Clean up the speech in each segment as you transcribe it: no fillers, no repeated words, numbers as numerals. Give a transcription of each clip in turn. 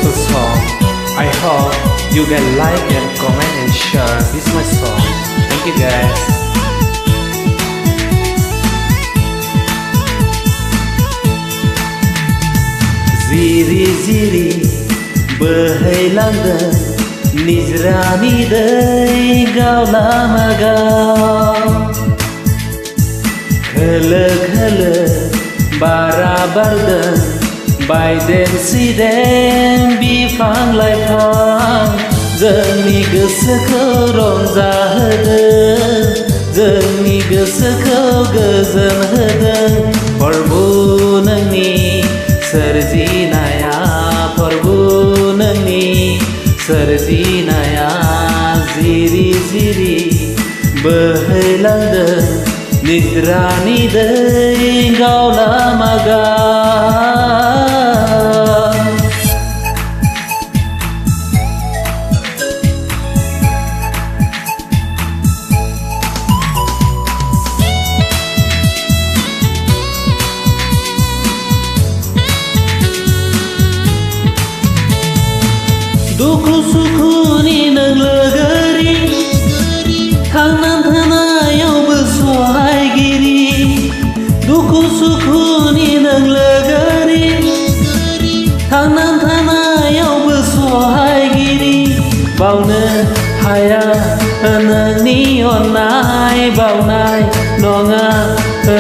gospel song. I hope you guys like and comment and share this my song. Thank you guys. Ziri ziri बोहैलांदों निजरानि दै गावलामागाव खोलो खोलो बारा बारदों बायदें सिदें बिफां लाइफां जोंनि गोसोखौ रंजाहोदों जोंनि गोसोखौ गोजोन होदों प्रभु नोंनि सोरजिनाया प्रभु नोंनि सोरजिनाया जिरि जिरि बोहैलांदों निजरानि दै गावलामागाव दुखु सुखुनि नों लोगोरि थांनानै थानायावबो सहायगिरि दुखु सुखुनि नों लोगोरि थांनानै थानायावबो सहायगिरि बावनो हाया नोंनि अननाय बावनाय नङा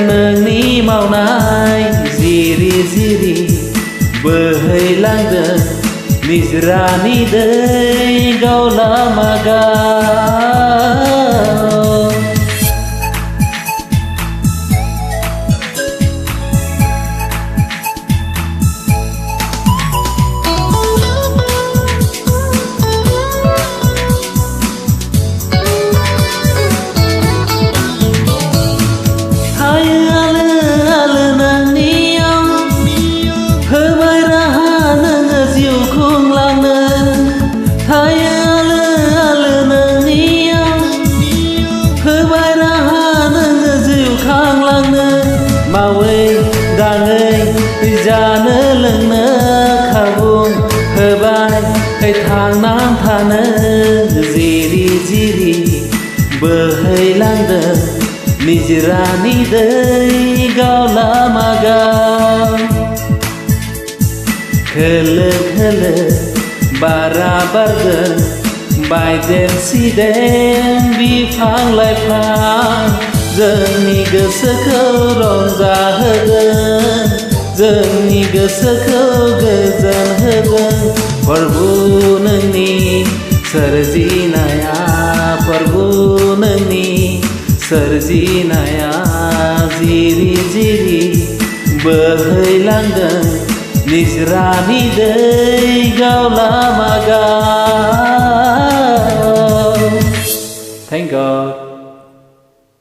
नोंनि मावनाय जिरि जिरि बोहैलांदों निजरानि दै गावलामागाव मावै दाङै जानो लोंनो खाबु होबाय थांनानै थानो जिरि जिरि बोहैलांदों निजरानि दै गावलामागाव खोलो खोलो बारा बारदों बायदें सिदें बिफां लाइफां जोंनि गोसोखौ रंजाहोदों जोंनि गोसोखौ गोजोन होदों प्रभु नोंनि सोरजिनाया प्रभु नोंनि सोरजिनाया जिरि जिरि बोहैलांदों निजरानि दै गावलामागाव Thank God.